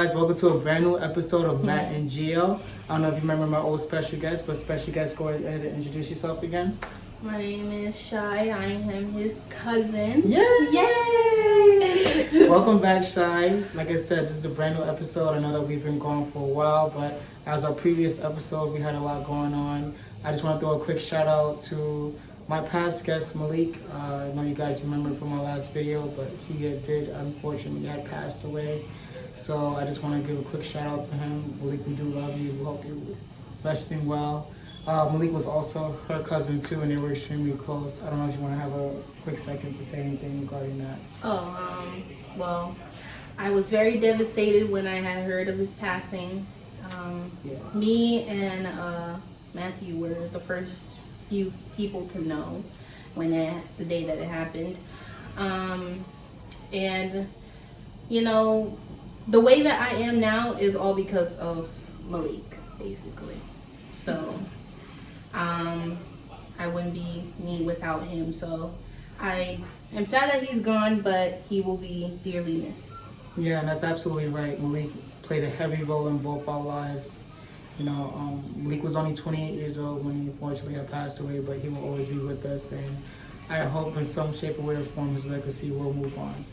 guys? Welcome to a brand new episode of Matt and Gio. I don't know if you remember my old special guest, but special guest, go ahead and introduce yourself again. My name is Shy. I am his cousin. Yay! Yay! Welcome back, Shy. Like I said, this is a brand new episode. I know that we've been going for a while, but as our previous episode, we had a lot going on. I just want to throw a quick shout out to my past guest, Malik. I know you guys remember from our last video, but he did unfortunately had passed away. So I just want to give a quick shout out to him. Malik, we do love you. We hope you're resting well. Malik was also her cousin too, and they were extremely close. I don't know if you want to have a quick second to say anything regarding that. Well, I was very devastated when I had heard of his passing. Me and Matthew were the first few people to know when the day that it happened. And you know, the way that I am now is all because of Malik, basically. So I wouldn't be me without him. So I am sad that he's gone, but he will be dearly missed. Yeah, and that's absolutely right. Malik played a heavy role in both our lives. You know, Malik was only 28 years old when he unfortunately had passed away, but he will always be with us, and I hope in some shape or way or form his legacy will move on.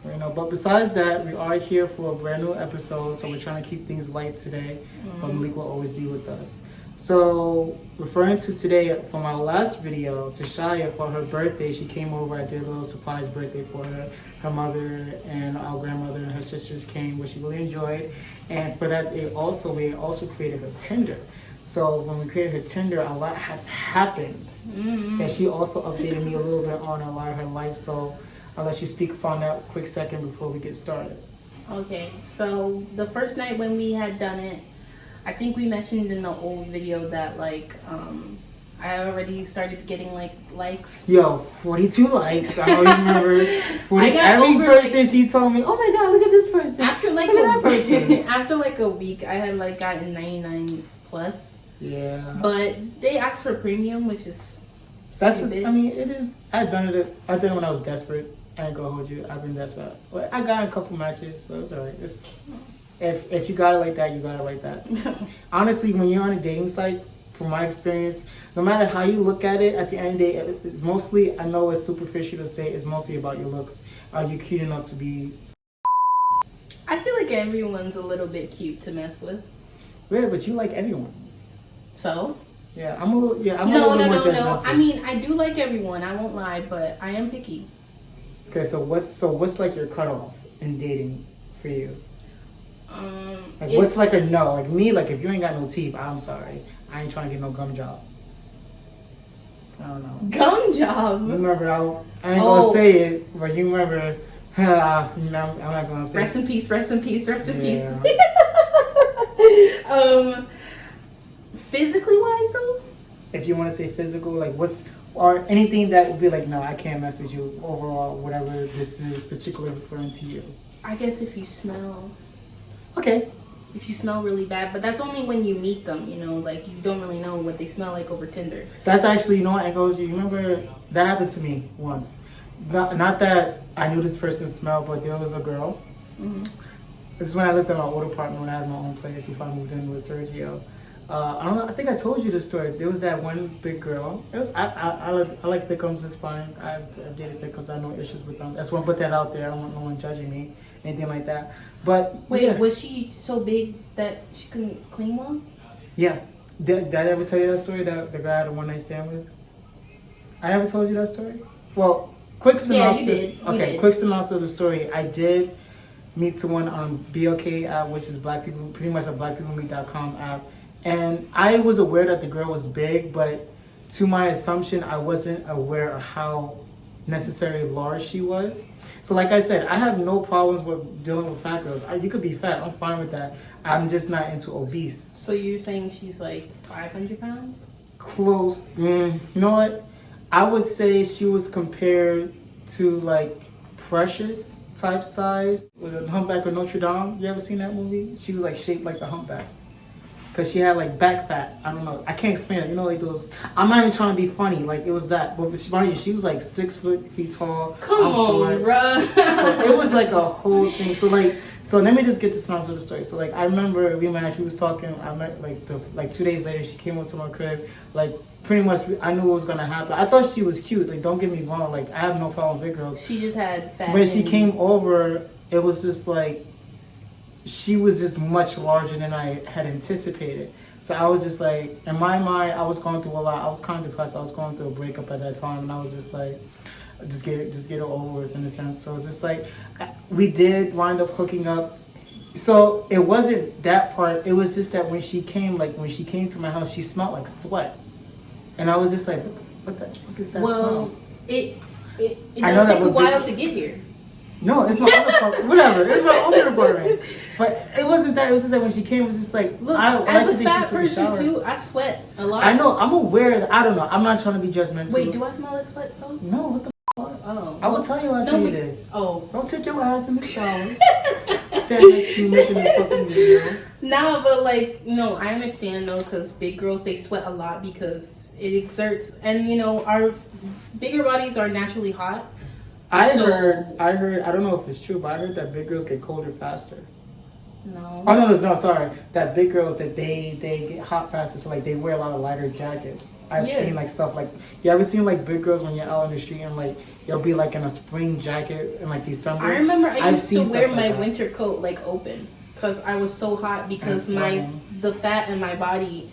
You know, but besides that, we are here for a brand new episode, so we're trying to keep things light today, but Malik will always be with us. So, referring to today from our last video, to Shaya for her birthday, she came over. I did a little surprise birthday for her. Her mother and our grandmother and her sisters came, which she really enjoyed. And for that, we also created her Tinder. So when we created her Tinder, a lot has happened. And she also updated me a little bit on a lot of her life. So I'll let you speak upon that quick second before we get started. Okay, so the first night when we had done it, I think we mentioned in the old video that I already started getting likes. Yo, 42 likes. I don't remember. Every person she told me, oh my god, look at this person. After like a person. After like a week, I had gotten 99 plus. Yeah. But they asked for premium, which is stupid. It is. I did it when I was desperate. I ain't gonna hold you. I've been desperate. But I got a couple matches, but it's alright. If you got it like that, you got it like that. Honestly, when you're on a dating site, from my experience, no matter how you look at it, at the end of the day, it's mostly, I know it's superficial to say, it's mostly about your looks. Are you cute enough to be... I feel like everyone's a little bit cute to mess with. Yeah, but you like everyone. So? Yeah, I'm a little more judgmental. No. I mean, I do like everyone, I won't lie, but I am picky. Okay, so what's like your cutoff in dating for you? What's like a no? Like me, if you ain't got no teeth, I'm sorry. I ain't trying to get no gum job. I don't know. Gum job? You remember, I ain't gonna say it, but you remember, I'm not gonna say Rest in peace, rest in peace, rest in peace. Physically wise though? If you want to say physical, or anything that would be no, I can't mess with you overall, whatever this is particularly referring to you. I guess if you smell. Okay. If you smell really bad, but that's only when you meet them, you don't really know what they smell like over Tinder. That's actually, you remember, that happened to me once. Not that I knew this person's smell, but there was a girl. This is when I lived in my old apartment, when I had my own place before I moved in with Sergio. I don't know, I think I told you the story. There was that one big girl. I like thickums, it's fine. I've dated thickums, I have no issues with them. That's why I put that out there. I don't want no one judging me, anything like that. But wait, yeah. Was she so big that she couldn't clean well? Yeah. Did I ever tell you that story, that the guy I had a one night stand with? I ever told you that story? Well, quick synopsis. Yeah, you did. Okay, quick synopsis of the story. I did meet someone on BLK app, which is pretty much a blackpeoplemeet.com app. And I was aware that the girl was big, but to my assumption, I wasn't aware of how necessarily large she was. So like I said, I have no problems with dealing with fat girls. You could be fat, I'm fine with that. I'm just not into obese. So you're saying she's 500 pounds? Close. You know what? I would say she was compared to Precious type size with a Humpback of Notre Dame. You ever seen that movie? She was shaped like the Humpback. because she had like back fat. I don't know. I can't explain it. You know, like those. I'm not even trying to be funny. Like it was that. But she was like 6 feet tall. Come I'm on, short. bruh. So it was like a whole thing. So let me just get to some sort of story. So like I remember we met. She was talking. I met like 2 days later. She came up to my crib. Like pretty much, I knew what was gonna happen. I thought she was cute. Like don't get me wrong. Like I have no problem with big girls. She just had fat. When she came over, it was just like she was just much larger than I had anticipated. So I was just like, in my mind, I was going through a lot. I was kind of depressed. I was going through a breakup at that time, and I was just like, just get it over with in a sense. So it's just like, we did wind up hooking up. So it wasn't that part. It was just that when she came to my house, she smelled like sweat, and I was just like, what the fuck is that smell? It does take a while to get here. No, it's my other part. Whatever. It's my other apartment. But it wasn't that. It was just that when she came, it was just like, look, I as a fat person too, I sweat a lot. I know. I'm aware that. I don't know. I'm not trying to be judgmental. Wait, do I smell like sweat though? No. What the fuck? Oh. I will tell you I see you did. Oh. Don't take your ass in the shower. Stand next to you making the fucking video. Nah, but like, no, I understand though, because big girls, they sweat a lot because it exerts, and you know, our bigger bodies are naturally hot. I heard, I don't know if it's true, but I heard that big girls get colder faster. No. Oh, no, sorry. That big girls, that they get hot faster, so like they wear a lot of lighter jackets. I've seen like stuff like, you ever seen like big girls when you're out on the street and like, you'll be like in a spring jacket in like December? I remember I used to wear my winter coat like open because I was so hot because the fat in my body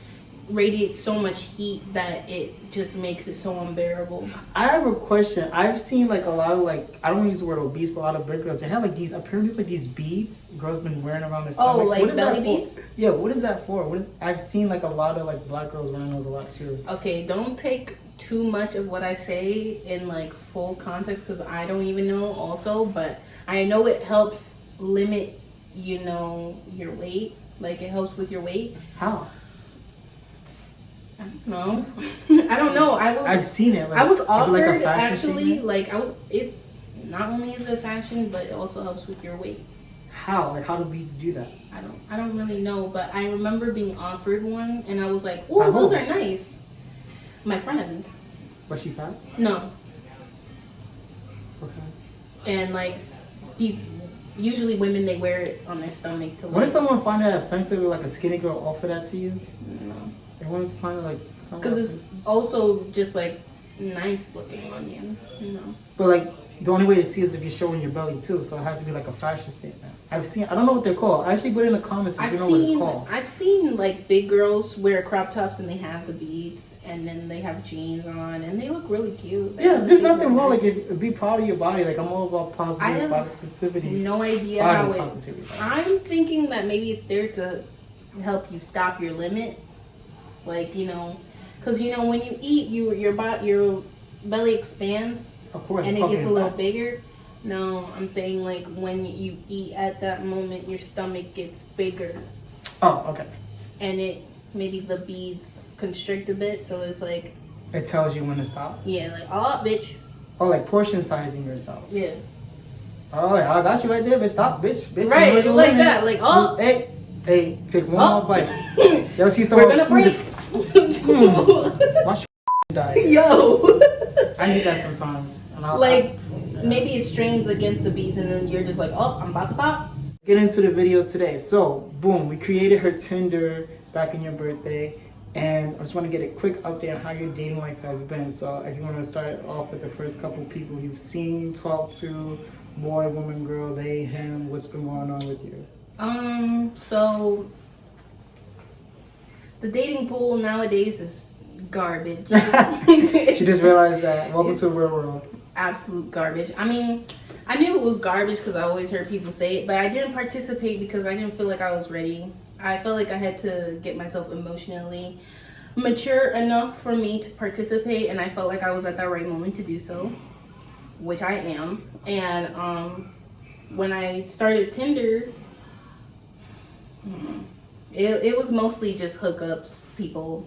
radiates so much heat that it just makes it so unbearable. I have a question. I've seen like a lot of like, I don't want to use the word obese, but a lot of big girls, they have like these, apparently it's like these beads girls been wearing around their stomachs. Oh, like belly beads? Yeah, what is that for? I've seen like a lot of like black girls wearing those a lot too. Okay, don't take too much of what I say in like full context because I don't even know also, but I know it helps limit, you know, your weight. Like it helps with your weight. How? I don't know. I don't know. I've seen it. Like, I was offered like actually. Like it's not only is it fashion, but it also helps with your weight. How? Like how do beads do that? I don't really know, but I remember being offered one, and I was like, "Oh, those are nice." My friend. Was she fat? No. Okay. And like, usually women, they wear it on their stomach to. Like, what if someone find that offensive, or like a skinny girl offer that to you? No. They want to find like because it's also just like nice looking on you, you know. But like the only way to see is if you're showing your belly too, so it has to be like a fashion statement. I don't know what they're called. Actually, put it in the comments if you know what it's called. I've seen like big girls wear crop tops and they have the beads, and then they have jeans on, and they look really cute. There's nothing wrong. Like be proud of your body. Like I'm all about positive positivity. No idea how it. I'm thinking that maybe it's there to help you stop your limit. Like, you know, because, you know, when you eat, your belly expands. Of course. And it gets a little bigger. No, I'm saying, like, when you eat at that moment, your stomach gets bigger. Oh, okay. And maybe the beads constrict a bit, so it's like... It tells you when to stop? Yeah, like, oh, bitch. Oh, like portion sizing yourself? Yeah. Oh, yeah, I got you right there, but stop, bitch. Right, like that. Like, oh. Hey, take one more bite. Yo, see someone... We're gonna break. Watch your die. Yo. I need that sometimes. Maybe it strains against the beads, and then you're just like, oh, I'm about to pop. Get into the video today. So, boom, we created her Tinder back in your birthday, and I just want to get a quick update on how your dating life has been. So, if you want to start off with the first couple people you've seen, talked to, boy, woman, girl, they, him, what's been going on with you? So the dating pool nowadays is garbage. She just realized that. Welcome to the real world. Absolute garbage. I mean, I knew it was garbage because I always heard people say it, but I didn't participate because I didn't feel like I was ready. I felt like I had to get myself emotionally mature enough for me to participate, and I felt like I was at that right moment to do so, which I am. And when I started Tinder, it was mostly just hookups, people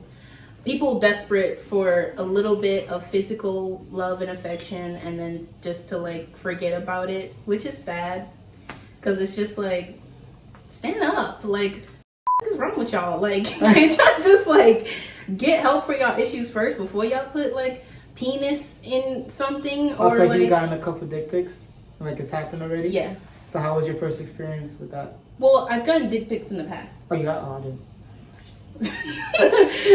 desperate for a little bit of physical love and affection, and then just to like forget about it, which is sad because it's just like, stand up, like What is wrong with y'all? Like, can't y'all just like get help for y'all issues first before y'all put like penis in something? Or also, like you gotten a couple dick pics, like it's happened already. Yeah. So how was your first experience with that? Well, I've gotten dick pics in the past. Oh, you got I didn't.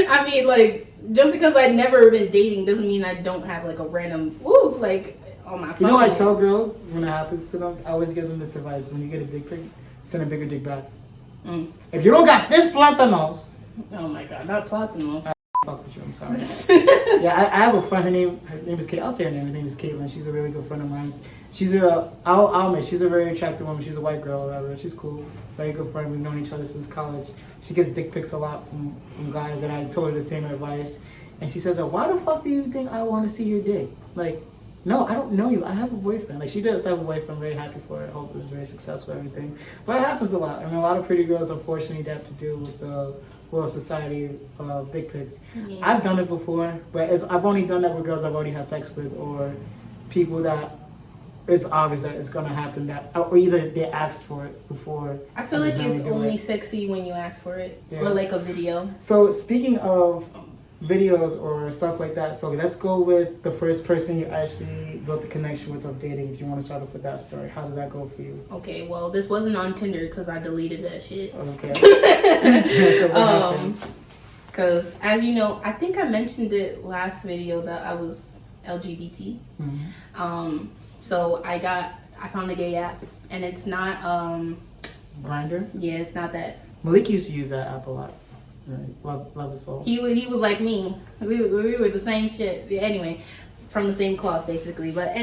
I mean, like, just because I've never been dating doesn't mean I don't have like a random like on my phone. You know what I tell girls when it happens to them? I always give them this advice: when you get a dick pic, send a bigger dick back. If you don't got this plantanos. Oh my god, not platanos. Fuck with you, I'm sorry. Yeah, I have a friend, her name is Kate. I'll say her name is Caitlin. She's a really good friend of mine. I'll admit, she's a very attractive woman. She's a white girl or whatever. She's cool. Very good friend. We've known each other since college. She gets dick pics a lot from guys, and I told her the same advice. And she said, why the fuck do you think I want to see your dick? Like, no, I don't know you. I have a boyfriend. Like, she does have a boyfriend. Very happy for her. Hope it was very successful, everything. But it happens a lot. I mean, a lot of pretty girls, unfortunately, have to deal with the world society of dick pics. Yeah. I've done it before, but I've only done that with girls I've already had sex with, or people that it's obvious that it's gonna happen, that or either they asked for it before. I feel like it's only sexy when you ask for it, or like a video. So speaking of videos or stuff like that, so let's go with the first person you actually built the connection with of dating. If you want to start off with that story, how did that go for you? Okay, well, this wasn't on Tinder because I deleted that shit. Okay. Because as you know, I think I mentioned it last video that I was LGBT. Mm-hmm. So I found a gay app, and it's not Grindr. Yeah, it's not that. Malik used to use that app a lot. Right. Love his soul. He was like me. We were the same shit. Anyway, from the same cloth basically. But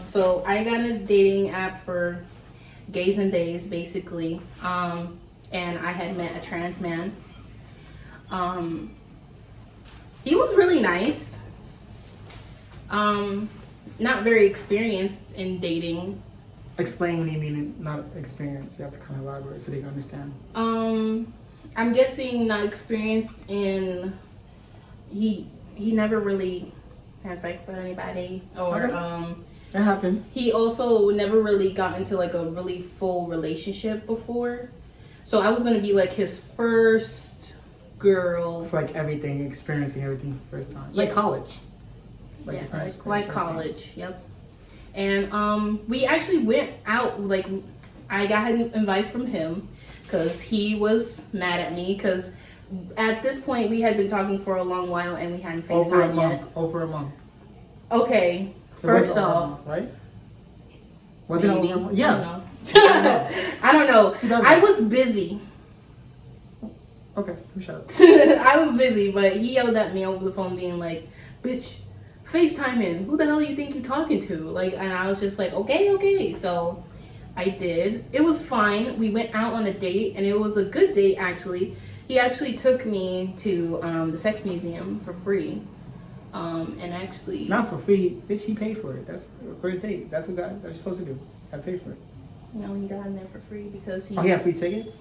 so I got a dating app for gays and days basically. And I had met a trans man. He was really nice. Not very experienced in dating. Explain what you mean not experienced. You have to kind of elaborate so they can understand. I'm guessing not experienced in he never really had sex with anybody, or it happens. He also never really got into like a really full relationship before, so I was gonna be like his first girl. For like everything, experiencing everything for the first time, like college. Like college. Yep. And we actually went out. Like, I got an advice from him because he was mad at me because at this point we had been talking for a long while and we hadn't FaceTime yet. Over a month. Okay. First off, right? Was it over a month? Yeah. I don't know. I was busy. Okay, shut up. I was busy, but he yelled at me over the phone, being like, "Bitch, FaceTiming. Who the hell you think you're talking to?" Like, and I was just like, okay. So I did. It was fine. We went out on a date, and it was a good date actually. He actually took me to the sex museum for free. And actually, not for free. Bitch, he paid for it. That's the first date. That's what guys are supposed to do. I paid for it. No, he got in there for free because he. Oh, he had free tickets.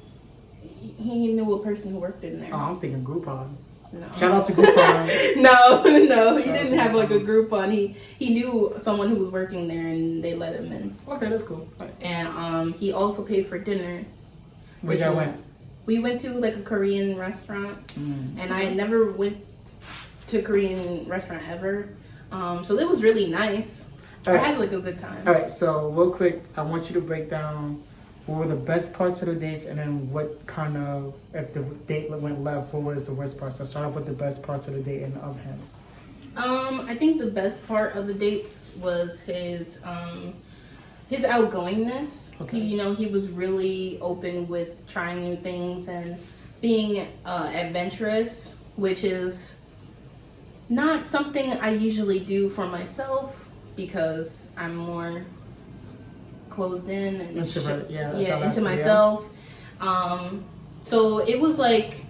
He knew a person who worked in there. Oh, I'm thinking Groupon. No. Shout out to Groupon. no, he didn't have like a Groupon. He knew someone who was working there, and they let him in. Okay, that's cool. And he also paid for dinner. Where y'all went? We went to like a Korean restaurant, and I had never went to a Korean restaurant ever. So it was really nice. I had like a good time. All right, so real quick, I want you to break down what were the best parts of the dates, and then what kind of, if the date went left, what was the worst part? So start off with the best parts of the date and of him. I think the best part of the dates was his outgoingness. Okay. He was really open with trying new things and being adventurous, which is not something I usually do for myself because I'm more closed in and into myself. So it was like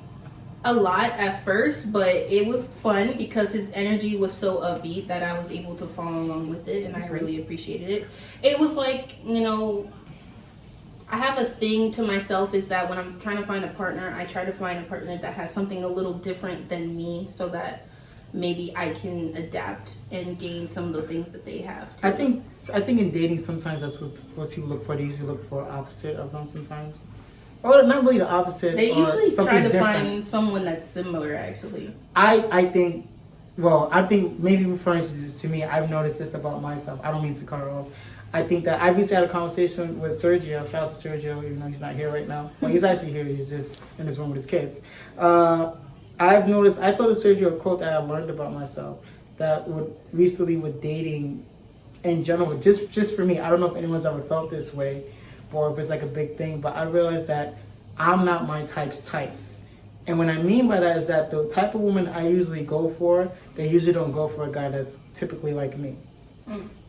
a lot at first, but it was fun because his energy was so upbeat that I was able to follow along with it, and I really appreciated it. It was like, I have a thing to myself is that when I'm trying to find a partner, I try to find a partner that has something a little different than me, so that maybe I can adapt and gain some of the things that they have too. I think in dating sometimes that's what most people look for. They usually look for opposite of them sometimes. or not really the opposite. They usually try to different. find someone that's similar, actually. I think, well, I think maybe referring to me, I've noticed this about myself. I don't mean to cut her off. I think that I recently had a conversation with Sergio. Shout out to Sergio, even though he's not here right now. Well, he's actually here. He's just in his room with his kids. I've noticed, I told Sergio a quote that I learned about myself that recently with dating in general, just for me, I don't know if anyone's ever felt this way or if it's like a big thing, but I realized that I'm not my type's type. And what I mean by that is that the type of woman I usually go for, they usually don't go for a guy that's typically like me,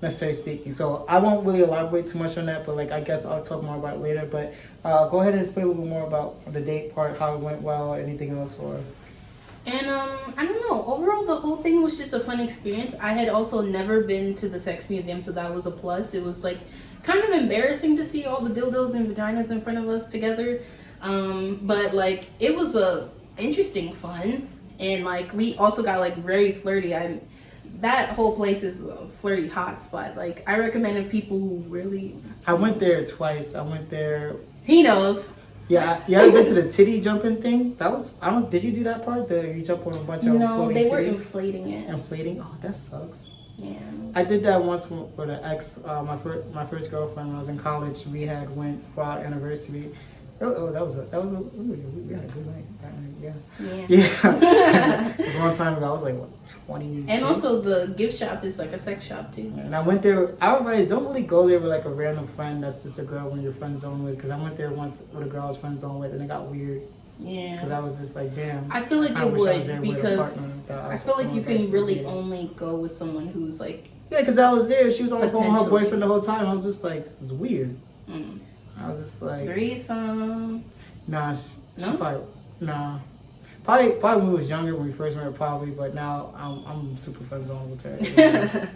necessarily speaking. So I won't really elaborate too much on that, but like I guess I'll talk more about it later. But go ahead and explain a little bit more about the date part, how it went well, anything else, or. And I don't know. Overall, the whole thing was just a fun experience. I had also never been to the sex museum, so that was a plus. It was like kind of embarrassing to see all the dildos and vaginas in front of us together. But like it was a interesting fun, and like we also got like very flirty. That whole place is a flirty hotspot. Like I recommend if people who really. I went there twice. I went there. He knows. Yeah, you ever been to the titty jumping thing? That was, I don't, did you do that part? You jump on a bunch of No, they were titties? inflating it. Inflating? Oh, that sucks. Yeah. I did that once with an ex, my first girlfriend when I was in college. We had went for our anniversary. Oh, we had a good night that night, yeah. It was a long time ago. I was like, what, 20? And also the gift shop is like a sex shop too. And I went there. I advise don't really go there with like a random friend that's just a girl when you're friend zone with. Because I went there once with a girl I was friend zone with, and it got weird. Yeah. Because I was just like, damn. I feel like it would because I feel like you can really dating. only go with someone who's like. Yeah, because I was there. She was on the phone with her boyfriend the whole time. I was just like, this is weird. I was just like. Threesome. Nah, No? she probably, nah. Probably when we was younger, when we first met, probably. But now I'm super friend zone with her.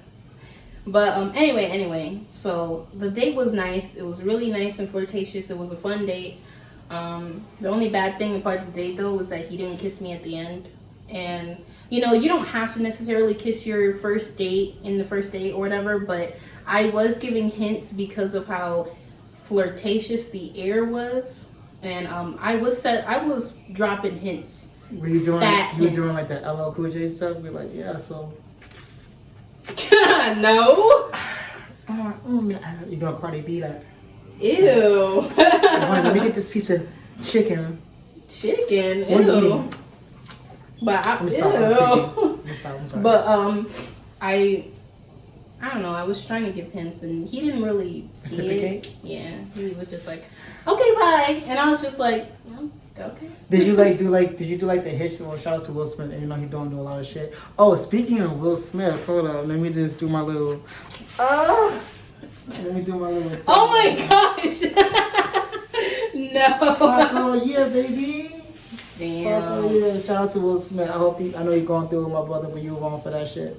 But anyway, so the date was nice. It was really nice and flirtatious. It was a fun date. The only bad thing about the date though was that he didn't kiss me at the end. And you know, you don't have to necessarily kiss your first date in the first date or whatever, but I was giving hints because of how flirtatious the air was. And I was dropping hints. Were you doing Hints. doing like that LL Cool J stuff? We're like, yeah, so no. You gonna Cardi B that? Ew. Let me get this piece of chicken. Chicken. What do you Ew. mean? But I'm ew. sorry. But I don't know. I was trying to give hints, and he didn't really see it. Yeah, he was just like, "Okay, bye," and I was just like, well, "Okay." Did you do the hitch? Well, shout out to Will Smith, and you know he don't do a lot of shit. Oh, speaking of Will Smith, hold up, let me just do my little. Let me do my little. Oh my gosh! No. Oh yeah, baby. Damn. Oh yeah, shout out to Will Smith. I know you're going through with my brother, but you were wrong for that shit.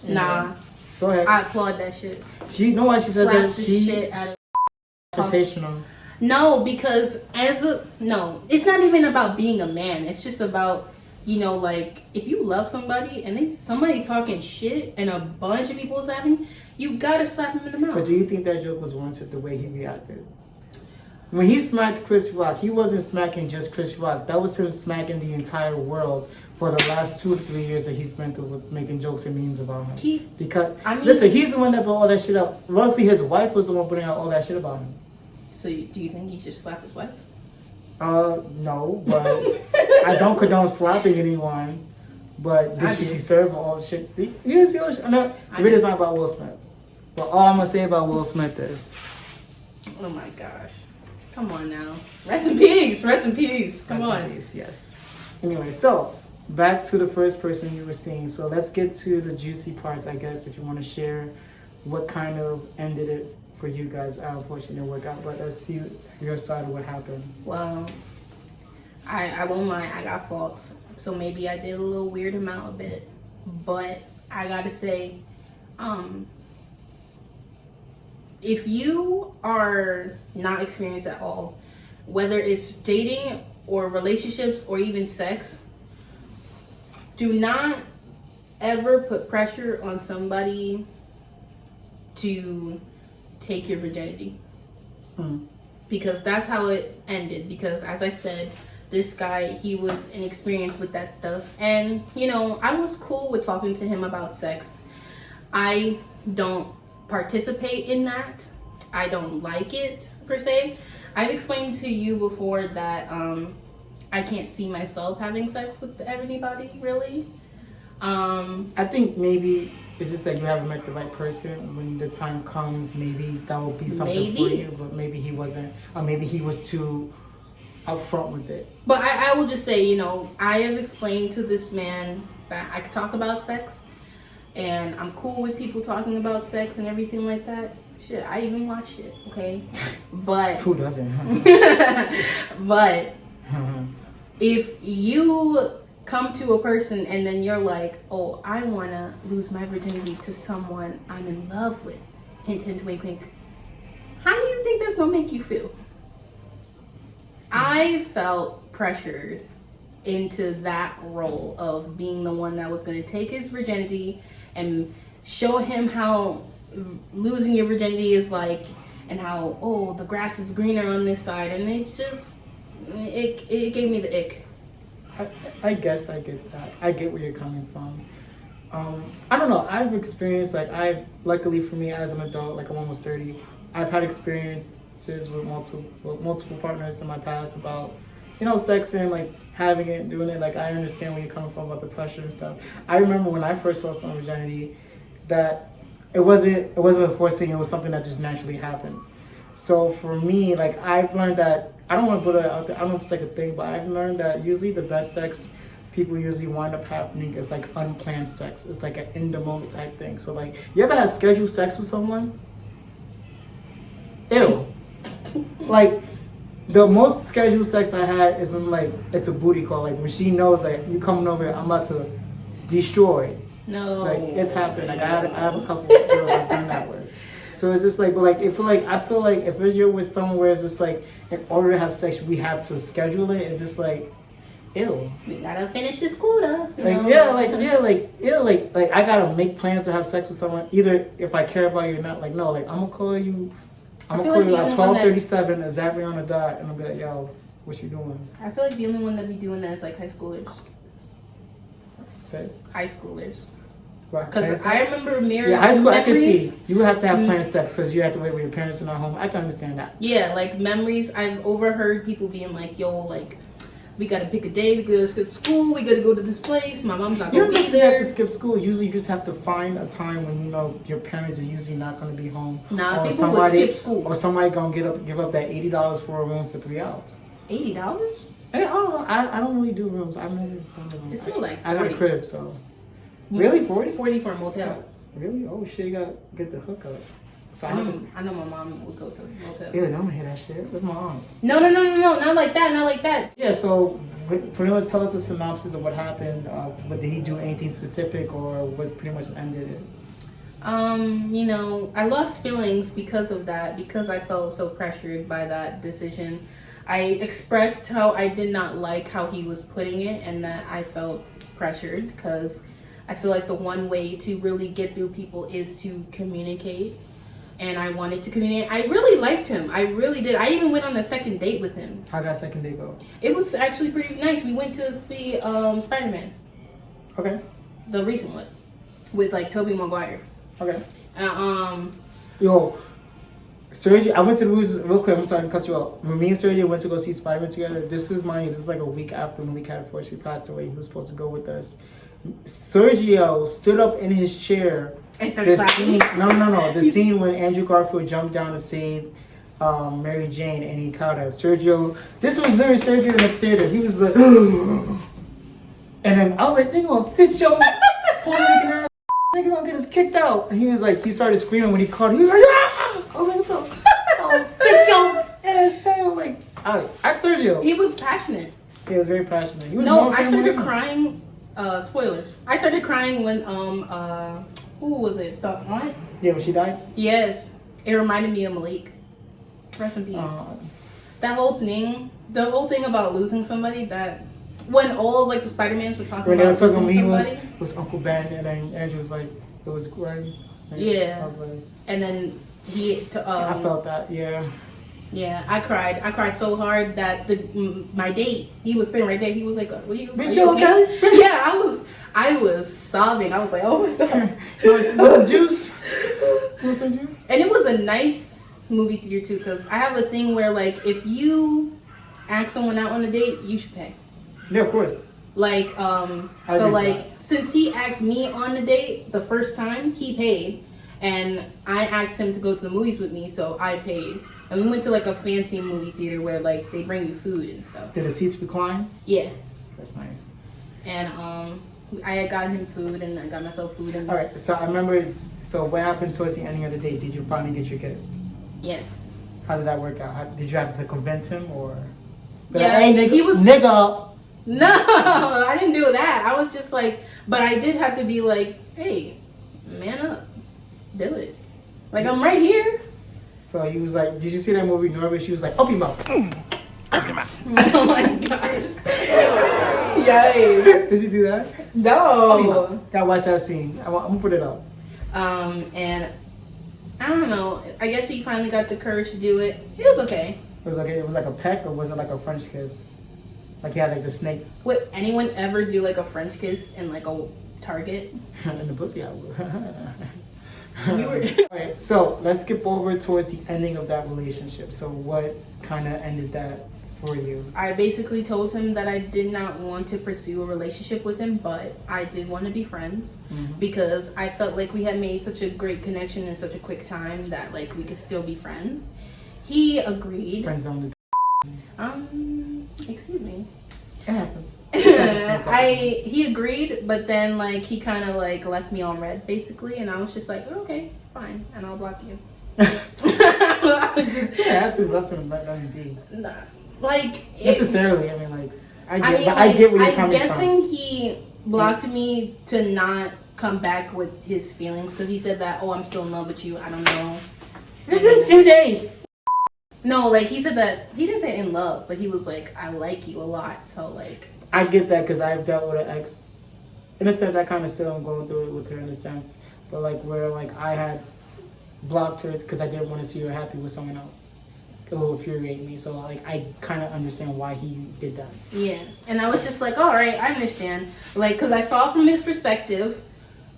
Nah. Go ahead. I applaud that shit. You know why she says Slap that? the She shit out of confrontational. No, because it's not even about being a man. It's just about, you know, like if you love somebody and then somebody's talking shit and a bunch of people is laughing, you gotta slap him in the mouth. But do you think that joke was warranted the way he reacted? When he smacked Chris Rock, he wasn't smacking just Chris Rock. That was him smacking the entire world for the last 2 to 3 years that he's been through with making jokes and memes about him. Listen, he's the one that brought all that shit up. Mostly his wife was the one putting out all that shit about him. So do you think he should slap his wife? No, but I don't condone slapping anyone. But did she deserve all the shit? You didn't see all the shit? No, the video's not about Will Smith. But all I'm gonna say about Will Smith is, oh my gosh. Come on now. Rest in peace. Rest in peace. Come on. In peace, yes. Anyway, so back to the first person you were seeing. So let's get to the juicy parts, I guess, if you want to share what kind of ended it for you guys. Unfortunately, it didn't work out, but let's see your side of what happened. Well, I won't lie. I got faults. So maybe I did a little weird him out a bit. But I gotta say, if you are not experienced at all, whether it's dating or relationships or even sex, do not ever put pressure on somebody to take your virginity. because that's how it ended. Because as I said, this guy, he was inexperienced with that stuff. And, you know, I was cool with talking to him about sex. I don't participate in that. I don't like it, per se. I've explained to you before that I can't see myself having sex with anybody, really. I think maybe it's just that you haven't met the right person. When the time comes, maybe that will be something for you, but maybe he wasn't, or maybe he was too upfront with it. But I will just say, you know, I have explained to this man that I could talk about sex, and I'm cool with people talking about sex and everything like that. Shit, I even watched it, okay? But who doesn't? Huh? But if you come to a person and then you're like, oh, I want to lose my virginity to someone I'm in love with, hint, hint, wink, wink, how do you think that's gonna make you feel? I felt pressured into that role of being the one that was going to take his virginity and show him how losing your virginity is like, and how, oh, the grass is greener on this side. And it gave me the ick. I guess I get that. I get where you're coming from. I don't know. I've experienced, luckily for me as an adult, like I'm almost 30, I've had experiences with multiple partners in my past about, you know, sex and like having it, doing it. Like I understand where you're coming from about the pressure and stuff. I remember when I first saw someone's virginity, that it wasn't a forced thing. It was something that just naturally happened. So for me, like I've learned that, I don't want to put it out there, I don't know if it's like a thing, but I've learned that usually the best sex people usually wind up happening is like unplanned sex. It's like an in the moment type thing. So like, you ever had scheduled sex with someone? Ew. Like the most scheduled sex I had is in like, it's a booty call. Like when she knows that you coming over here, I'm about to destroy. No. Like it's happened. Like I have a couple of girls I've done that with. So it's just like, but like, I feel like if you're with someone where it's just like, in order to have sex, we have to schedule it. It's just like, ew. We gotta finish this quota. Like I gotta make plans to have sex with someone. Either if I care about you or not. Like no, like I'm gonna call you. I'm gonna call you at 12:37 exactly on the dot, and I'm gonna be like, yo, what you doing? I feel like the only one that be doing that is like high schoolers. Say high schoolers. Because I remember mirroring high school, memories. I can see. You would have to have planned sex because you have to wait when your parents are not home. I can understand that. Yeah, like memories. I've overheard people being like, yo, like, we gotta pick a day, we gotta skip school, we gotta go to this place, my mom's not gonna be there. You don't have to skip school. Usually you just have to find a time when you know your parents are usually not gonna be home. Nah, or people would skip school. Or somebody gonna give up that $80 for a room for 3 hours. $80? I don't know. I don't really do rooms. I've never done a room. It's more like 40. I got a crib, so. Really? 40? 40 for a motel. Really? Oh shit, you gotta get the hookup. So I know my mom would go to the motel. Yeah, I don't hear that shit. Where's my aunt? No, not like that. Yeah, so pretty much tell us a synopsis of what happened. But did he do anything specific, or what pretty much ended it? You know, I lost feelings because of that, because I felt so pressured by that decision. I expressed how I did not like how he was putting it, and that I felt pressured, because I feel like the one way to really get through people is to communicate. And I wanted to communicate. I really liked him. I really did. I even went on a second date with him. How did that second date go? It was actually pretty nice. We went to see Spider-Man. Okay. The recent one. With like Tobey Maguire. Okay. Yo, Sergio, I went to the movies real quick. I'm sorry to cut you off. When me and Sergio went to go see Spider-Man together, this is like a week after Malik had unfortunately passed away. He was supposed to go with us. Sergio stood up in his chair. And started clapping. The scene when Andrew Garfield jumped down to save Mary Jane, and he caught her. Sergio, this was literally Sergio in the theater. He was like, and then I was like, nigga, gonna sit your Puerto Rican ass. Nigga gonna get us kicked out. And he was like, he started screaming when he caught her. He was like, ah! I was like, oh, sit your ass down. Like, ask Sergio. He was passionate. He was very passionate. He was I started crying. Spoilers. I started crying when who was it? The aunt? Yeah, when she died? Yes. It reminded me of Malik. Rest in peace. The whole thing about losing somebody, that when all like the Spider-Mans were talking about losing somebody. Was Uncle Ben, and then Andrew was like, it was Gwen. Yeah. I was like, and then he I felt that, yeah. Yeah, I cried. I cried so hard that my date, he was sitting right there. He was like, "What are you? Bitch, you okay?" Yeah, I was sobbing. I was like, "Oh my god." Want some juice? Want some juice? And it was a nice movie theater too, because I have a thing where like if you ask someone out on a date, you should pay. Yeah, of course. Like, so like since he asked me on the date the first time, he paid, and I asked him to go to the movies with me, so I paid. And we went to like a fancy movie theater where like they bring you food and stuff. Did the seats recline? Yeah. That's nice. And I had gotten him food and I got myself food. And all right. So I remember. So what happened towards the ending of the date? Did you finally get your kiss? yes. How did that work out? Did you have to convince him or? Yeah, hey, nigga, he was nigga. No, I didn't do that. I was just like, but I did have to be like, hey, man up, do it. Like I'm right here. So he was like, did you see that movie Norbit? She was like, open your mouth. Open your mouth. Oh my gosh. Yikes. Did you do that? No. Gotta watch that scene. I'm gonna put it up. And I don't know. I guess he finally got the courage to do it. It was okay. It was okay. It was like a peck, or was it like a French kiss? Like he had like the snake Would anyone ever do like a French kiss in like a Target? in the pussy out. We were. Alright, so let's skip over towards the ending of that relationship. So what kind of ended that for you? I basically told him that I did not want to pursue a relationship with him, but I did want to be friends because I felt like we had made such a great connection in such a quick time that like we could still be friends. He agreed. Friends on Excuse me. It happens. He agreed, but then like he kind of like left me on red basically, and I was just like, okay, fine, and I'll block you. I just left him and let them be. Nah, like necessarily. I mean, like I like, get where you're coming I'm guessing from. he blocked me to not come back with his feelings because he said that, oh, I'm still in love with you. I don't know. This is 2 dates. No, like he said that he didn't say in love, but he was like, I like you a lot. So like, I get that because I've dealt with an ex. In a sense, I kind of still am going through it with her in a sense, but like where like I had blocked her because I didn't want to see her happy with someone else. It will infuriate me. So like I kind of understand why he did that. Yeah, and I was just like, all right, I understand. Like, because I saw from his perspective,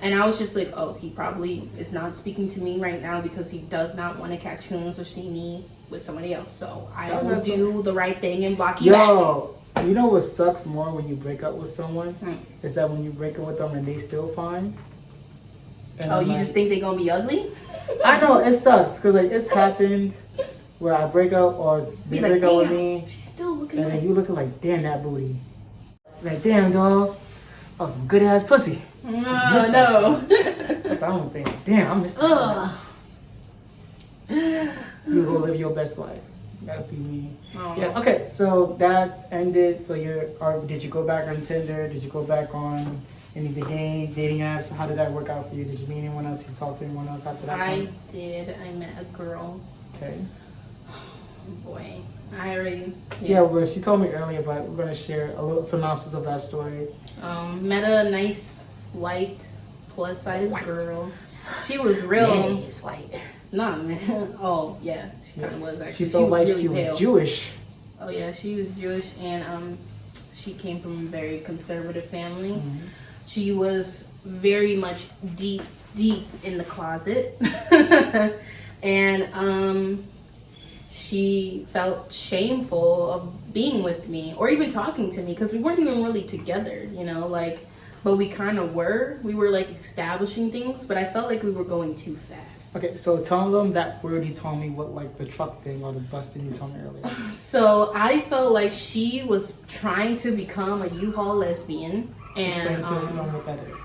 and I was just like, oh, he probably is not speaking to me right now because he does not want to catch feelings or see me with somebody else. So I will do the right thing and block you back. You know what sucks more when you break up with someone is that when you break up with them and they still fine. Oh, you just think they're gonna be ugly? I know it sucks because like it's happened where I break up or they break up with me. She's still looking and nice. then you looking like, damn that booty. Like, damn dog, that was some good ass pussy. No. That's the only thing. Damn, I missed that. You go live your best life. You gotta be me. Oh. Yeah. Okay. So that's ended. So did you go back on Tinder? Did you go back on any of the dating apps? How did that work out for you? Did you meet anyone else? You talked to anyone else after that? I did. I met a girl. Okay. Oh, boy, I already. Yeah. Well, she told me earlier, but we're gonna share a little synopsis of that story. Met a nice white plus size girl. She was real. Yeah, it's white. Nah, man. Oh, yeah. She kind of was actually. She's so light. really She pale. was Jewish. Oh yeah, she was Jewish, and she came from a very conservative family. She was very much deep in the closet, and she felt shameful of being with me or even talking to me because we weren't even really together, you know, like. But we kind of were. We were like establishing things, but I felt like we were going too fast. Okay, so tell them that word you told me, what like the truck thing or the bus thing you told me earlier. So I felt like she was trying to become a U-Haul lesbian, and Explain to them what that is.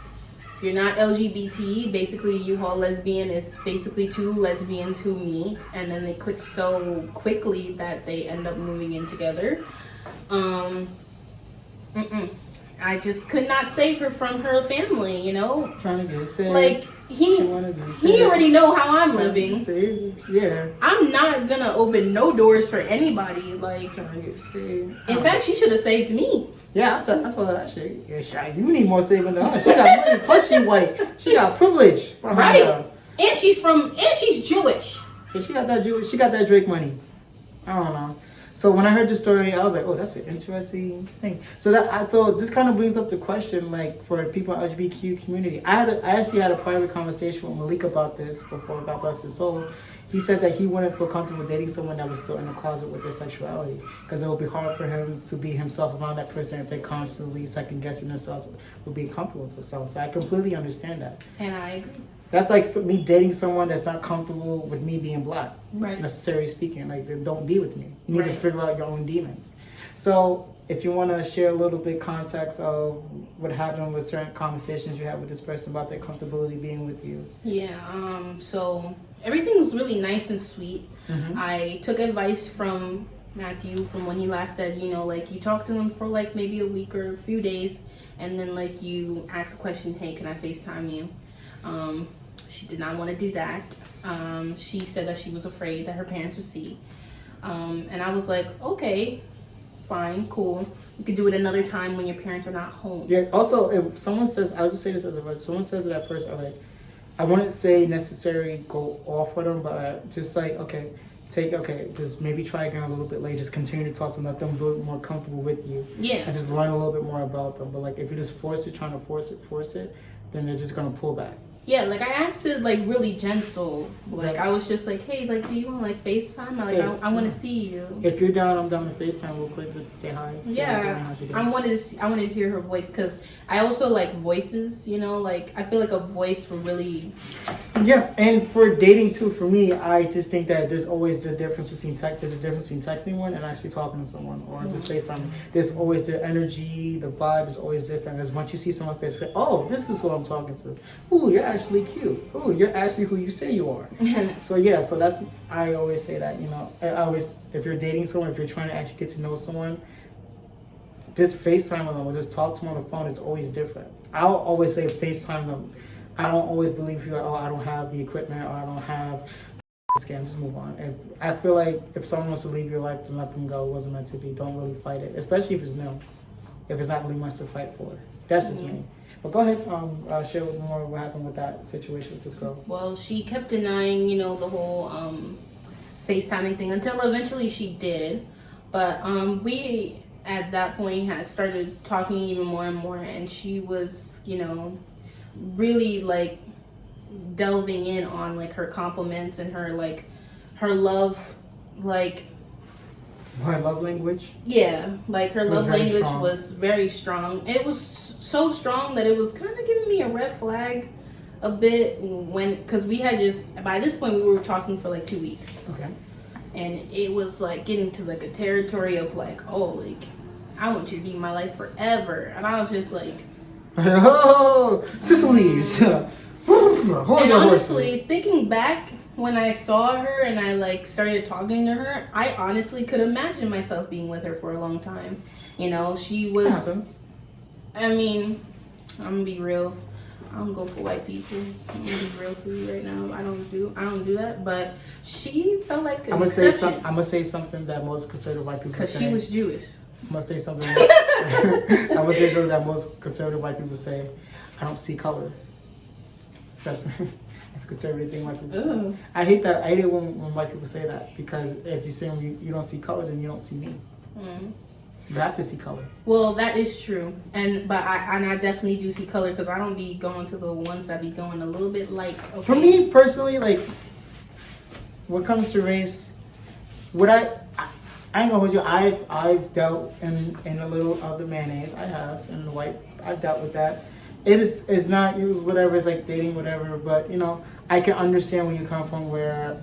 if you're not LGBT, basically a U-Haul lesbian is basically two lesbians who meet and then they click so quickly that they end up moving in together. I just could not save her from her family, you know? Trying to get saved. Like, he already know how I'm living. Saved. Yeah. I'm not gonna open no doors for anybody. Like, Trying to get saved. in fact, she should have saved me. Yeah, that's what that shit. Yeah, Shy, you need more saving than her. She got money, plus she white. She got privilege. Right. And she's Jewish. Yeah, she got that Drake money. I don't know. So when I heard the story, I was like, oh, that's an interesting thing. So this kind of brings up the question, like, for people in the LGBTQ community. I actually had a private conversation with Malik about this before, God bless his soul. He said that he wouldn't feel comfortable dating someone that was still in the closet with their sexuality, because it would be hard for him to be himself around that person if they're constantly second guessing themselves with being comfortable with themselves. So I completely understand that. And I agree. That's like me dating someone that's not comfortable with me being black, Right. necessarily speaking. Like, then don't be with me. You need Right. to figure out your own demons. So, if you want to share a little bit context of what happened with certain conversations you had with this person about their comfortability being with you. Yeah. So everything was really nice and sweet. Mm-hmm. I took advice from Matthew from when he last said, you know, like, you talk to them for like maybe a week or a few days, and then like you ask a question, hey, can I FaceTime you? She did not want to do that. She said that she was afraid that her parents would see. And I was like, okay, fine, cool. You could do it another time when your parents are not home. Yeah. Also, if someone says, I'll just say this as a word. Someone says it at first, I wouldn't say necessarily go off with them, but just like, just maybe try again a little bit later. Just continue to talk to them, let them be more comfortable with you. Yeah. And just learn a little bit more about them. But like, if you just force it, then they're just gonna pull back. Yeah, like I asked it like really gentle. Like I was just like, hey, like, do you want to like FaceTime? Like I want to see you. If you're down, I'm down to FaceTime real quick just to say hi. Yeah, I wanted to hear her voice, because I also like voices. You know, like I feel like a voice will really. Yeah, and for dating too, for me, I just think that there's always the difference between there's a difference between texting one and actually talking to someone, or just FaceTime. There's always the energy, the vibe is always different. Because once you see someone face, oh, this is who I'm talking to. Ooh, you're actually cute. Ooh, you're actually who you say you are. So yeah, so I always say that, you know, if you're dating someone, if you're trying to actually get to know someone, just FaceTime them or just talk to them on the phone is always different. I'll always say FaceTime them. I don't always believe you, I don't have the equipment, or I don't have scam, just move on. If I feel like if someone wants to leave your life, then let them go. It wasn't meant to be. Don't really fight it, especially if it's new. If it's not really much to fight for. That's just me. But go ahead, share more what happened with that situation with this girl. Well, she kept denying, you know, the whole FaceTiming thing until eventually she did. But we, at that point, had started talking even more and more, and she was, you know, really like delving in on like her compliments and her love, like my love language. Yeah, like her love language was very strong. It was so strong that it was kind of giving me a red flag a bit, because we had just, by this point we were talking for like 2 weeks. Okay. And it was like getting to like a territory of like, oh, like, I want you to be in my life forever. And I was just like, oh, Sicilies. And honestly, thinking back, when I saw her and I like started talking to her, I honestly could imagine myself being with her for a long time. You know, she was. That happens. I mean, I'm gonna be real. I don't go for white people. I'm gonna be real for you right now. I don't do that. But she felt like an exception. I'm gonna say something that most conservative white people say. Because she was Jewish. I'm gonna say something. I'm gonna say something that most conservative white people say. I don't see color. That's a conservative thing white people say. I hate that. I hate it when white people say that, because if you say you don't see color, then you don't see me. Mm-hmm. You have to see color. Well, that is true, but I definitely do see color, because I don't be going to the ones that be going a little bit like. Okay. For me personally, like, when it comes to race, I ain't gonna hold you. I've dealt in a little of the mayonnaise. I have in the white. I've dealt with that. It's not you, whatever. It's like dating, whatever. But you know, I can understand where you come from. Where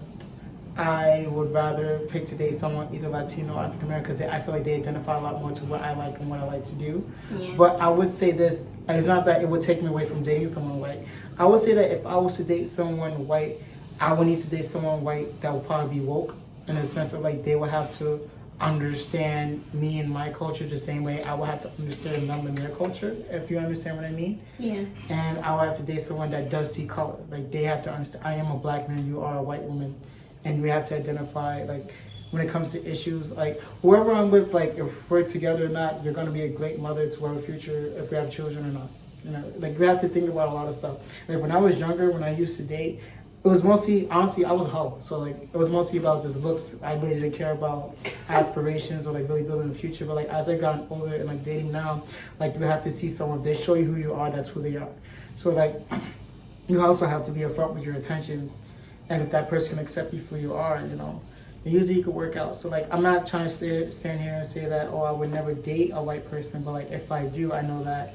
I would rather pick to date someone either Latino or African American, because I feel like they identify a lot more to what I like and what I like to do. Yeah. But I would say this: it's not that it would take me away from dating someone white. I would say that if I was to date someone white, I would need to date someone white that would probably be woke, in the sense of like they would have to understand me and my culture the same way I would have to understand them and their culture, if you understand what I mean. Yeah. And I would have to date someone that does see color. Like, they have to understand, I am a black man, you are a white woman. And we have to identify, like, when it comes to issues, like, whoever I'm with, like, if we're together or not, you're going to be a great mother to our future, if we have children or not. You know, like, we have to think about a lot of stuff. Like, when I was younger, when I used to date, it was mostly, honestly, I was a hoe. So like, it was mostly about just looks. I really didn't care about aspirations or like really building the future. But like, as I got older and like dating now, like you have to see someone. They show you who you are. That's who they are. So like, you also have to be upfront with your intentions, and if that person can accept you for who you are, you know, then usually you can work out. So like, I'm not trying to stand here and say that, oh, I would never date a white person, but like, if I do, I know that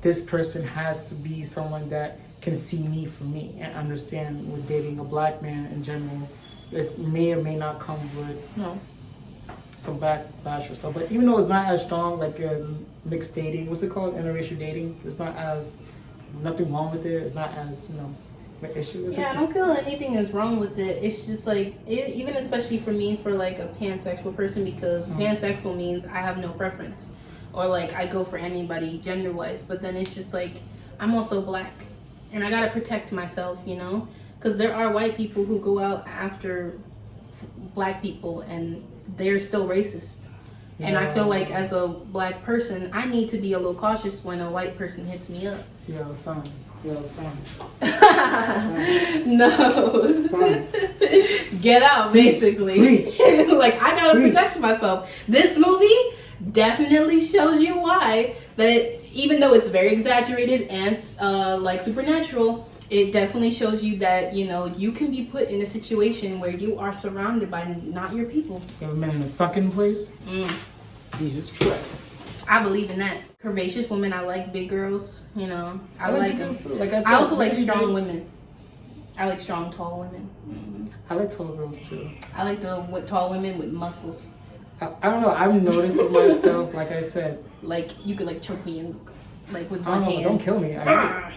this person has to be someone that can see me for me and understand with dating a black man in general. This may or may not come with, you know, some backlash or stuff. But even though it's not as strong, like mixed dating, what's it called, interracial dating, it's not as, nothing wrong with it. It's not as, you know, an issue. Yeah, I don't feel anything is wrong with it. It's just like, even especially for me, for like a pansexual person, because pansexual means I have no preference, or like I go for anybody gender wise. But then it's just like, I'm also black, and I gotta protect myself, you know, because there are white people who go out after black people and they're still racist. And I feel like as a black person, I need to be a little cautious when a white person hits me up. Yo, son. No. Son. Get out, basically. Like, I gotta protect myself. This movie definitely shows you why. That even though it's very exaggerated and like supernatural, it definitely shows you that, you know, you can be put in a situation where you are surrounded by not your people. You ever been in a sucking place? Jesus Christ. I believe in that. Curvaceous women, I like big girls, you know. I like them. Like I said, I also like strong women. I like strong, tall women. I like tall girls too. I like tall women with muscles. I don't know. I've noticed with myself, like I said. Like, you could like choke me in, like with I one don't know, hand. don't kill me. I'm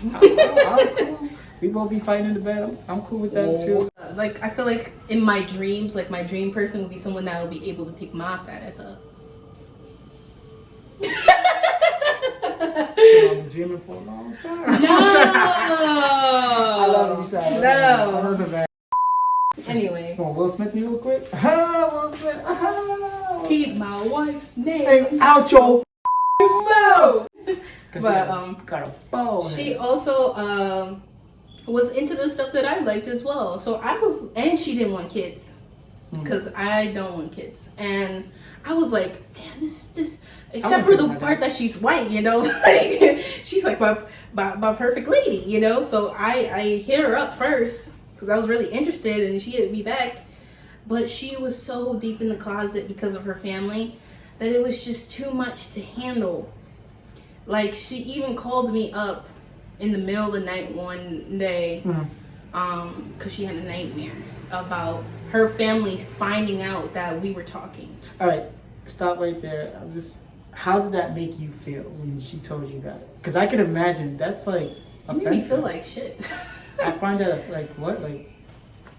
cool. We both be fighting in the bed. I'm cool with that too. Like, I feel like in my dreams, like my dream person would be someone that would be able to pick my fat ass up. I'm dreaming for a long time. No! I love you, Shy. No. That was a bad. Anyway. Come on, Will Smith me real quick. Will Smith. Keep my wife's name out your mouth. But she also was into the stuff that I liked as well. So and she didn't want kids, because I don't want kids. And I was like, man, this except for the part that she's white, you know, like she's like my perfect lady, you know. So I hit her up first because I was really interested, and she hit me back. But she was so deep in the closet because of her family that it was just too much to handle. Like, she even called me up in the middle of the night one day, because she had a nightmare about her family finding out that we were talking. All right, stop right there. How did that make you feel when she told you that? Because I can imagine that's like offensive. It made me feel like shit. I find that like what,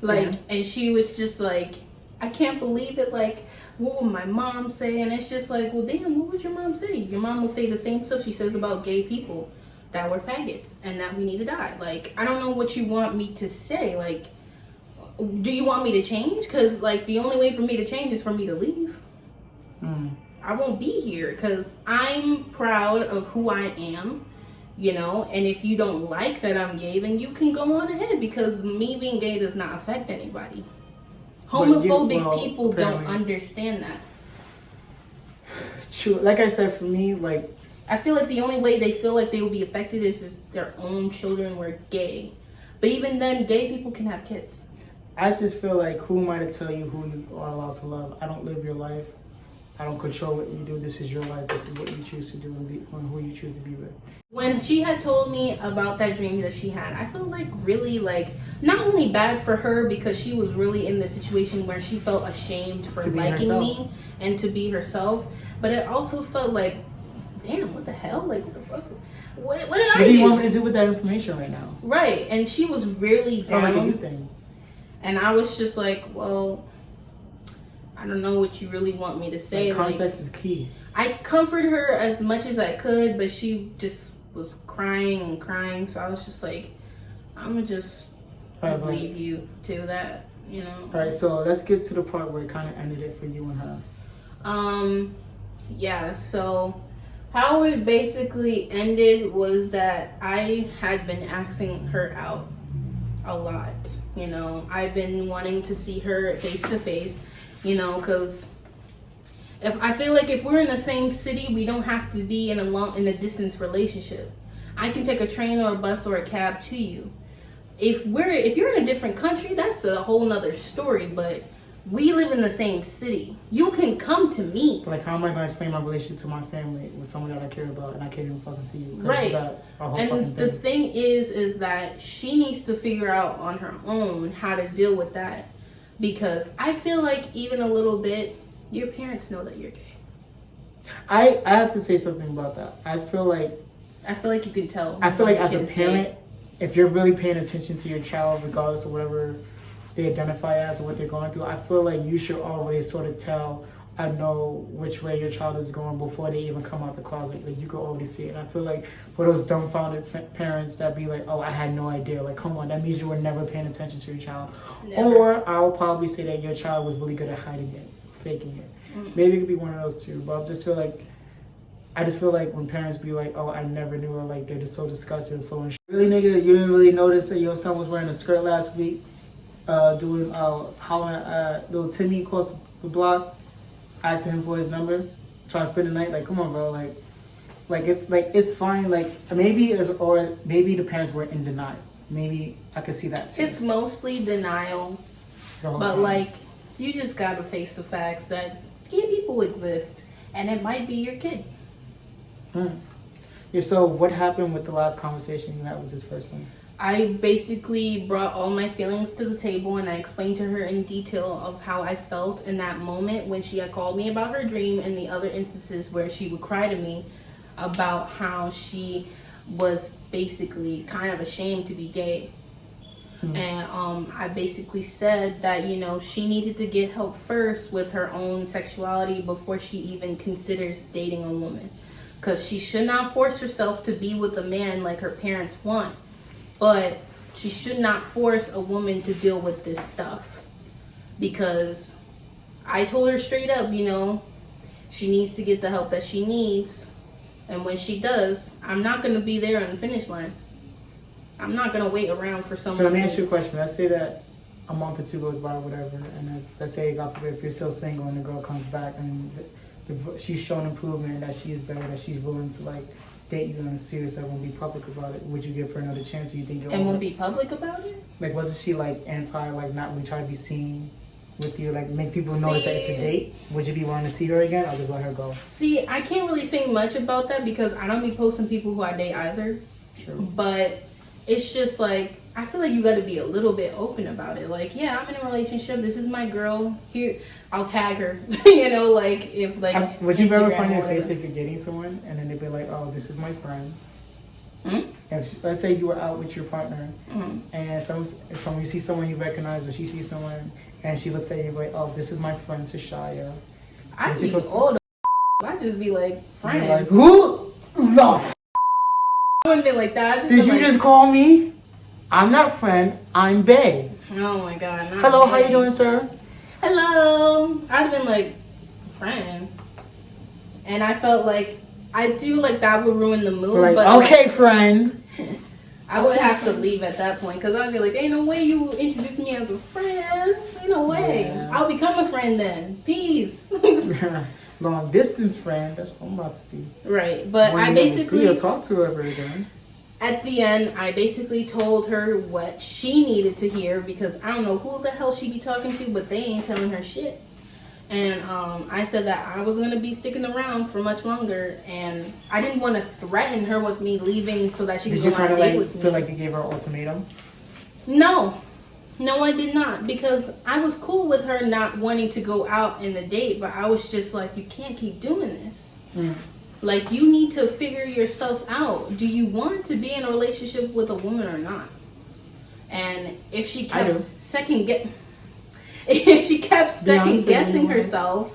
like, and she was just like, I can't believe it. Like, what would my mom say? And it's just like, well, damn, what would your mom say? Your mom will say the same stuff she says about gay people, that we're faggots and that we need to die. Like, I don't know what you want me to say. Like, do you want me to change? Because, like, the only way for me to change is for me to leave. I won't be here because I'm proud of who I am, you know. And if you don't like that I'm gay, then you can go on ahead, because me being gay does not affect anybody. Homophobic people don't understand that. True. Like I said, for me, like, I feel like the only way they feel like they will be affected is if their own children were gay. But even then, gay people can have kids. I just feel like, who am I to tell you who you are allowed to love? I don't live your life. I don't control what you do. This is your life. This is what you choose to do and who you choose to be with. When she had told me about that dream that she had, I felt like really, like, not only bad for her because she was really in the situation where she felt ashamed for liking me and to be herself, but it also felt like, damn, what the hell? Like, what the fuck? What did I do? What do you want me to do with that information right now? Right, and she was really down. Sound like a good thing. And I was just like, well, I don't know what you really want me to say. Like, context is key. I comforted her as much as I could, but she just was crying and crying. So I was just like, I'm gonna just leave you to that, you know. All right, so let's get to the part where it kind of ended it for you and her. Yeah. So how it basically ended was that I had been asking her out a lot. You know, I've been wanting to see her face to face, you know, because if I feel like if we're in the same city, we don't have to be in a distance relationship. I can take a train or a bus or a cab to you. If you're in a different country, that's a whole nother story. But we live in the same city. You can come to me. Like, how am I going to explain my relationship to my family with someone that I care about and I can't even fucking see you? Right. And the thing is that she needs to figure out on her own how to deal with that. Because I feel like even a little bit, your parents know that you're gay. I have to say something about that. I feel like you can tell. I feel like as a parent, if you're really paying attention to your child, regardless of whatever they identify as or what they're going through, I feel like you should always sort of tell and know which way your child is going before they even come out the closet. Like, you can already see it. And I feel like for those dumbfounded parents that be like, oh, I had no idea. Like, come on, that means you were never paying attention to your child. Never. Or I'll probably say that your child was really good at hiding it, faking it. Mm-hmm. Maybe it could be one of those two. But I just feel like when parents be like, oh, I never knew, or like they're just so disgusted and so really, nigga, you didn't really notice that your son was wearing a skirt last week, doing hollering at little Timmy across the block, asking him for his number, trying to spend the night. Like, come on, bro. Like it's fine. Like, maybe the parents were in denial. Maybe I could see that too. It's mostly denial, but like, you just gotta face the facts that gay people exist, and it might be your kid. Yeah, so what happened with the last conversation you had with this person? I basically brought all my feelings to the table and I explained to her in detail of how I felt in that moment when she had called me about her dream and the other instances where she would cry to me about how she was basically kind of ashamed to be gay. And I basically said that, you know, she needed to get help first with her own sexuality before she even considers dating a woman. Because she should not force herself to be with a man like her parents want. But she should not force a woman to deal with this stuff. Because I told her straight up, you know, she needs to get the help that she needs. And when she does, I'm not going to be there on the finish line. I'm not going to wait around for someone to... So let me ask you a question. Let's say that a month or two goes by or whatever. And then, let's say, God forbid, if you're still single and the girl comes back and she's shown improvement, that she is better, that she's willing to like date you in a serious level and be public about it, would you give her another chance? Or you think you're and won't be public about it? Like, wasn't she like anti, like not really try to be seen with you, like make people notice that it's a date? Would you be willing to see her again, or just let her go? See, I can't really say much about that because I don't be posting people who I date either. True. But it's just like, I feel like you got to be a little bit open about it. Like, yeah, I'm in a relationship. This is my girl. Here, I'll tag her. You know, like if like. Would you ever find your face if you're dating someone and then they'd be like, "Oh, this is my friend." Mm-hmm. And let's say you were out with your partner, and if you see someone you recognize, or she sees someone and she looks at you like, "Oh, this is my friend Tashaya." I'd be old. I'd just be like, friend. Like, who the? I wouldn't be like that. Did you just call me? I'm not friend, I'm bae. Oh my god. Hello, how you doing, sir? Hello. I'd have been like, friend. And I felt like, I do like that would ruin the mood. Like, but okay, friend. I would have to leave at that point because I'd be like, ain't no way you will introduce me as a friend. Ain't no way. Yeah. I'll become a friend then. Peace. Long distance friend, that's what I'm about to be. Right, but when I basically see or talk to her ever again. At the end, I basically told her what she needed to hear because I don't know who the hell she be talking to, but they ain't telling her shit. And I said that I was gonna be sticking around for much longer, and I didn't want to threaten her with me leaving so that she could go on a date with me. Did you feel like you gave her an ultimatum? No, I did not, because I was cool with her not wanting to go out in a date, but I was just like, you can't keep doing this. Like, you need to figure yourself out. Do you want to be in a relationship with a woman or not? And if she kept second guessing herself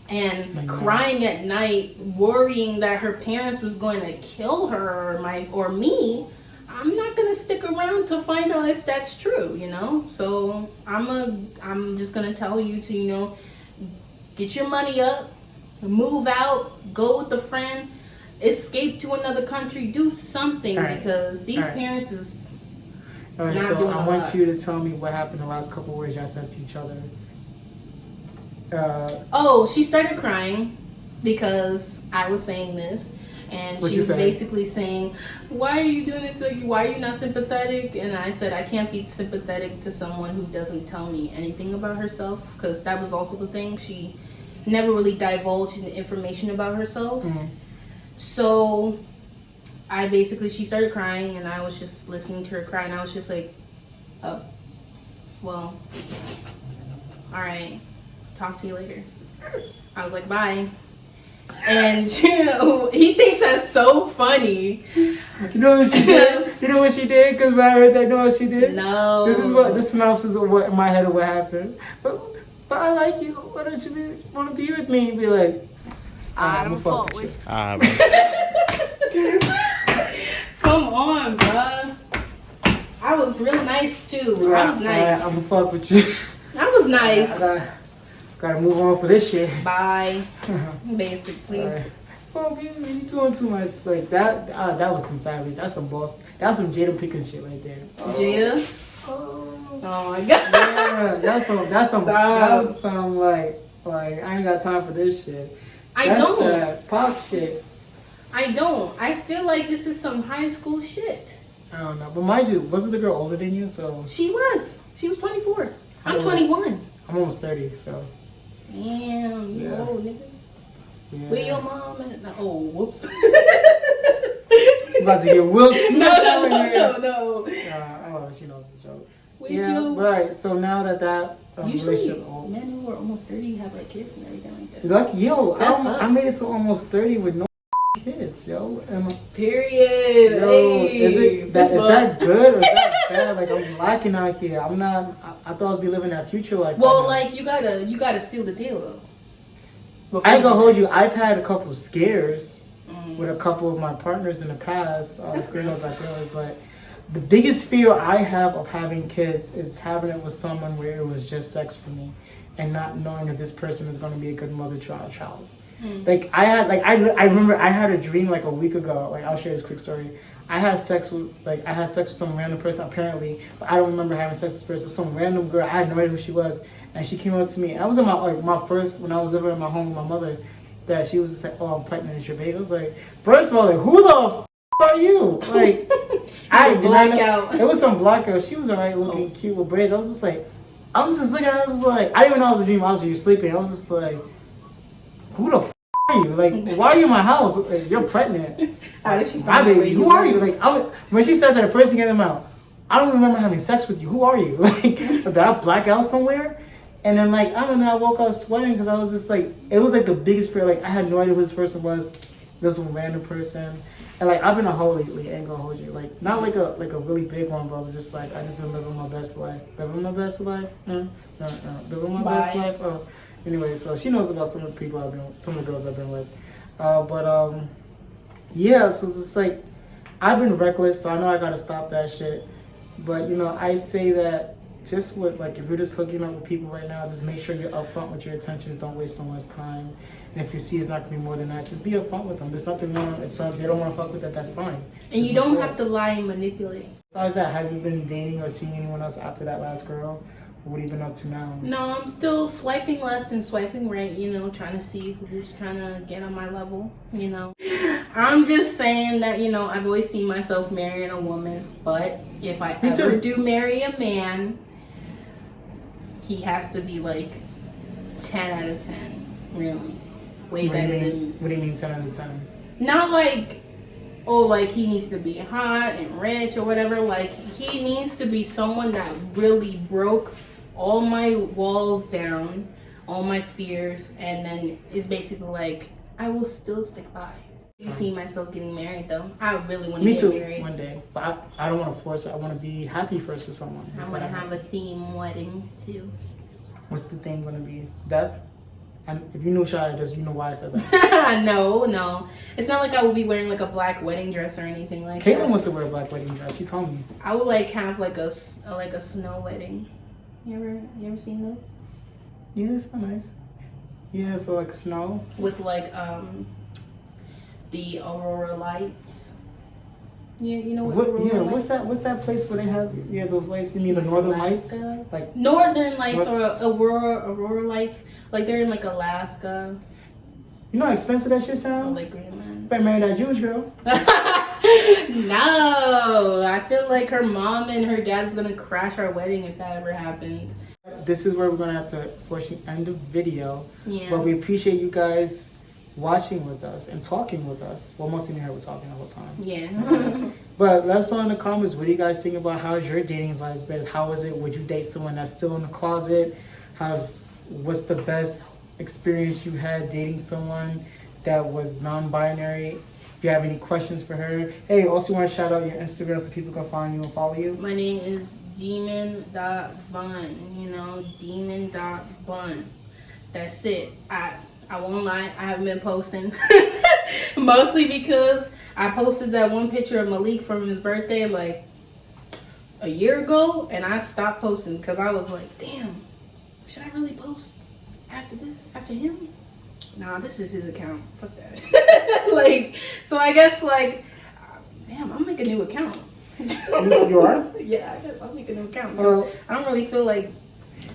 and crying at night, worrying that her parents was going to kill her or me, I'm not gonna stick around to find out if that's true, you know. So I'm just gonna tell you to, you know, get your money up. Move out, go with a friend, escape to another country, do something because these parents is... All right, Not so doing I a want lot. you to tell me what happened the last couple words y'all said to each other. She started crying because I was saying this, and What she you was say? basically saying, "Why are you doing this? Like, why are you not sympathetic?" And I said, "I can't be sympathetic to someone who doesn't tell me anything about herself, because that was also the thing. She never really divulged the information about herself. Mm-hmm. So she started crying, and I was just listening to her cry, and I was just like, oh, well, all right, talk to you later. I was like, bye. And he thinks that's so funny. You know what she did? You know what she did? Because when I heard that, you know what she did? No. This is what the synopsis of what in my head of what happened. But I like you. Why don't you want to be with me? Be like, I don't fuck with you. Come on, bruh. I was real nice too. I was nice. I'm gonna fuck with you. I was nice. Gotta move on for this shit. Bye. Basically. Right. Well, you doing too much like that. That was some savage. That's some boss. That's some Jada Pinkett shit right there. Jada. Oh my god. Yeah, that's some like I ain't got time for this shit. That's that pop shit. I don't. I feel like this is some high school shit. I don't know, but mind you, wasn't the girl older than you? So she was 24. I'm 21. I'm almost 30, so. Damn, you old nigga. Yeah. Where your mom at? Oh, whoops. About to get Will Smith. No. Oh, she knows the joke. Where's your... Right. So now that usually men who are almost 30 have like kids and everything like that. Like I made it to almost 30 with no kids, yo. Period. Yo, hey, is that good or is that bad? Like I'm lacking out here. I'm not. I thought I was be living that future life. Well, like you gotta seal the deal though. I ain't gonna hold you. I've had a couple scares with a couple of my partners in the past. That's gross. But the biggest fear I have of having kids is having it with someone where it was just sex for me, and not knowing if this person is gonna be a good mother to our child. Like I remember I had a dream like a week ago. Like I'll share this quick story. I had sex with some random person apparently, but I don't remember having sex with this person. Some random girl. I had no idea who she was, and she came up to me. And I was in my first when I was living in my home with my mother. That she was just like, "Oh, I'm pregnant. It's your baby." I was like, first of all, like, who the are you? Like, I blackout. It was some black girl. She was alright looking, cute with braids. I was just like, I was just looking at her. I was like, I didn't even know it was a dream. I was just sleeping. I was just like, who the are you? Like, why are you in my house? Like, you're pregnant. How did she find baby? Who are you? Like, when she said that, the first thing came out, I don't remember having sex with you. Who are you? Like, did I black out somewhere? And then, like, I don't know, I woke up sweating because I was just like, it was like the biggest fear. Like, I had no idea who this person was. This was a random person. And like, I've been a hoe lately, I ain't gonna hold you. Like, not like a really big one, but just like, I just been living my best life. Living my best life? No. Living my best life? Oh. Anyway, so she knows about some of the people some of the girls I've been with. Yeah, so it's like, I've been reckless, so I know I gotta stop that shit. But, you know, I say that just with, like, if you're just hooking up with people right now, just make sure you're upfront with your intentions. Don't waste no one's time. And if you see it's not gonna be more than that, just be upfront with them. There's nothing wrong. If they don't want to fuck with that, that's fine. And you don't have to lie and manipulate. Besides that, have you been dating or seeing anyone else after that last girl? What have you been up to now? No, I'm still swiping left and swiping right, you know, trying to see who's trying to get on my level, you know. I'm just saying that, you know, I've always seen myself marrying a woman, but if I ever do marry a man, he has to be like 10 out of 10, really. Way better than... What do you mean 10 out of 10? Not like, oh, like he needs to be hot and rich or whatever. Like, he needs to be someone that really broke all my walls down, all my fears, and then is basically like, I will still stick by. You see myself getting married though. I really want to get married. Me too, one day. But I don't want to force it. I want to be happy first with someone. I want to have a theme wedding too. What's the theme going to be? Death? And if you know Shy, you know why I said that. No. It's not like I would be wearing like a black wedding dress or anything like that. Caitlin wants to wear a black wedding dress. She told me. I would like have like a snow wedding. You ever seen those? Yeah, it's not nice. Yeah, so like snow. With like the aurora lights. You know what? What's that place where they have those lights? You mean the Northern Lights? Like Northern Lights or Aurora Lights? Like they're in like Alaska. You know how expensive that shit sounds? Like Greenland. Better marry that Jewish girl. No, I feel like her mom and her dad's gonna crash our wedding if that ever happened. This is where we're gonna have to fortunately end the video. Yeah. But we appreciate you guys watching with us and talking with us. Well, mostly me and her were talking the whole time. Yeah. But let us know in the comments, what do you guys think about how's your dating life been? How is it? Would you date someone that's still in the closet? What's the best experience you had dating someone that was non-binary? If you have any questions for her. Hey, also want to shout out your Instagram so people can find you and follow you. My name is demon.bun, demon.bun. That's it. I won't lie, I haven't been posting. Mostly because I posted that one picture of Malik from his birthday like a year ago, and I stopped posting because I was like, damn, should I really post after him? Nah, this is his account. Fuck that. So I guess damn, I'll make a new account. You are? Yeah, I guess I'll make a new account. I don't really feel like.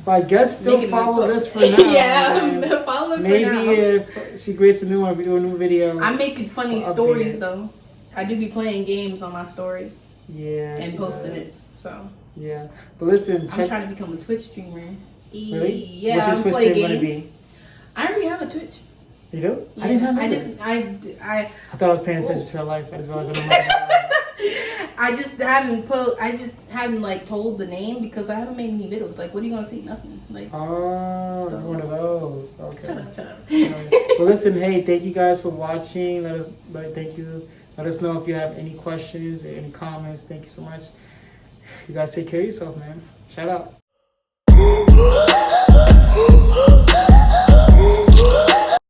Well, I guess still follow this for now. Yeah, follow it for now. Maybe if she creates a new one, we do a new video. I'm making funny stories though. I do be playing games on my story. Yeah. And posting it. So. Yeah, but listen. I'm trying to become a Twitch streamer. Really? Yeah, What's your Twitch play stream games. gonna be? I already have a Twitch. You do? Yeah, I didn't have I thought I was paying attention to her life. I just realized I just haven't like told the name because I haven't made any videos. Like, what are you gonna see? Nothing. Like. Oh, so, one of those. Okay. Shut up. Well, listen. Hey, thank you guys for watching. Thank you. Let us know if you have any questions or any comments. Thank you so much. You guys take care of yourself, man. Shout out.